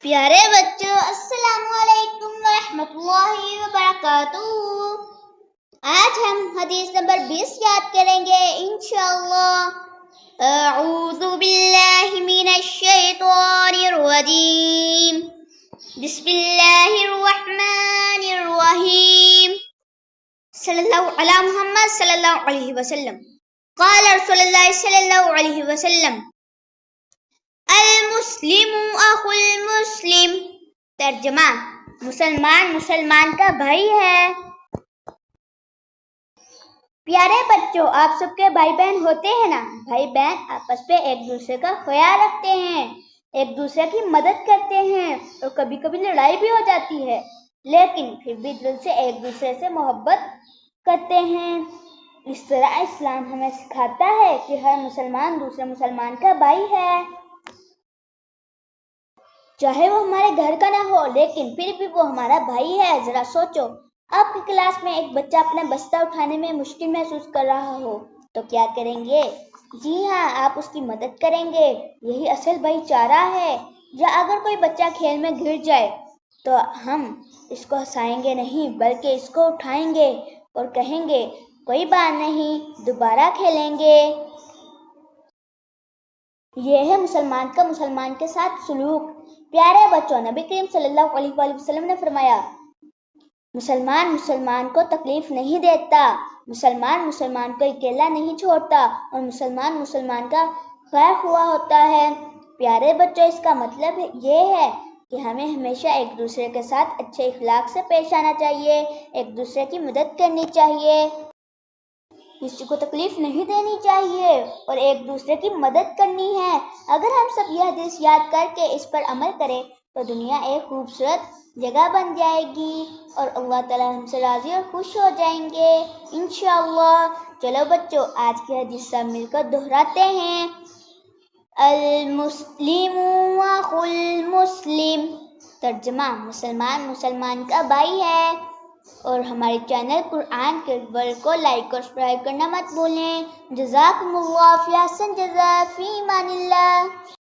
پیارے بچوں، السلام علیکم ورحمۃ اللہ وبرکاتہ۔ آج ہم حدیث نمبر 20 یاد کریں گے انشاءاللہ۔ اعوذ باللہ من الشیطان الرجیم، بسم اللہ الرحمن الرحیم، صلی اللہ علی محمد صلی اللہ علیہ وسلم۔ قال رسول اللہ صلی اللہ علیہ وسلم، المسلم اخو المسلم، ترجمہ مسلمان کا بھائی ہے۔ پیارے بچوں، آپ سب کے بھائی بہن ہوتے ہیں نا؟ بھائی بہن آپس میں ایک دوسرے کا خیال رکھتے ہیں، ایک دوسرے کی مدد کرتے ہیں، اور کبھی کبھی لڑائی بھی ہو جاتی ہے، لیکن پھر بھی دل سے ایک دوسرے سے محبت کرتے ہیں۔ اس طرح اسلام ہمیں سکھاتا ہے کہ ہر مسلمان دوسرے مسلمان کا بھائی ہے، چاہے وہ ہمارے گھر کا نہ ہو، لیکن پھر بھی وہ ہمارا بھائی ہے۔ ذرا سوچو، آپ کی کلاس میں ایک بچہ اپنا بستہ اٹھانے میں مشکل محسوس کر رہا ہو تو کیا کریں گے؟ جی ہاں، آپ اس کی مدد کریں گے۔ یہی اصل بھائی چارہ ہے۔ یا اگر کوئی بچہ کھیل میں گر جائے تو ہم اس کو ہنسائیں گے نہیں، بلکہ اس کو اٹھائیں گے اور کہیں گے کوئی بات نہیں، دوبارہ کھیلیں گے۔ یہ ہے مسلمان کا مسلمان کے ساتھ سلوک۔ پیارے بچوں، نبی کریم صلی اللہ علیہ وآلہ وسلم نے فرمایا، مسلمان کو تکلیف نہیں دیتا، مسلمان کو اکیلا نہیں چھوڑتا، اور مسلمان کا خیر خواہ ہوتا ہے۔ پیارے بچوں، اس کا مطلب یہ ہے کہ ہمیں ہمیشہ ایک دوسرے کے ساتھ اچھے اخلاق سے پیش آنا چاہیے، ایک دوسرے کی مدد کرنی چاہیے، کسی کو تکلیف نہیں دینی چاہیے، اور ایک دوسرے کی مدد کرنی ہے۔ اگر ہم سب یہ حدیث یاد کر کے اس پر عمل کریں تو دنیا ایک خوبصورت جگہ بن جائے گی، اور اللہ تعالیٰ ہم سے راضی اور خوش ہو جائیں گے انشاءاللہ۔ چلو بچوں، آج کی حدیث سب مل کر دہراتے ہیں۔ المسلم اخو المسلم، ترجمہ مسلمان کا بھائی ہے۔ اور ہمارے چینل قرآن کے ورڈ کو لائک اور سبسکرائب کرنا مت بھولیں۔ جزاکم اللہ، فی احسن جزا، فی امان اللہ۔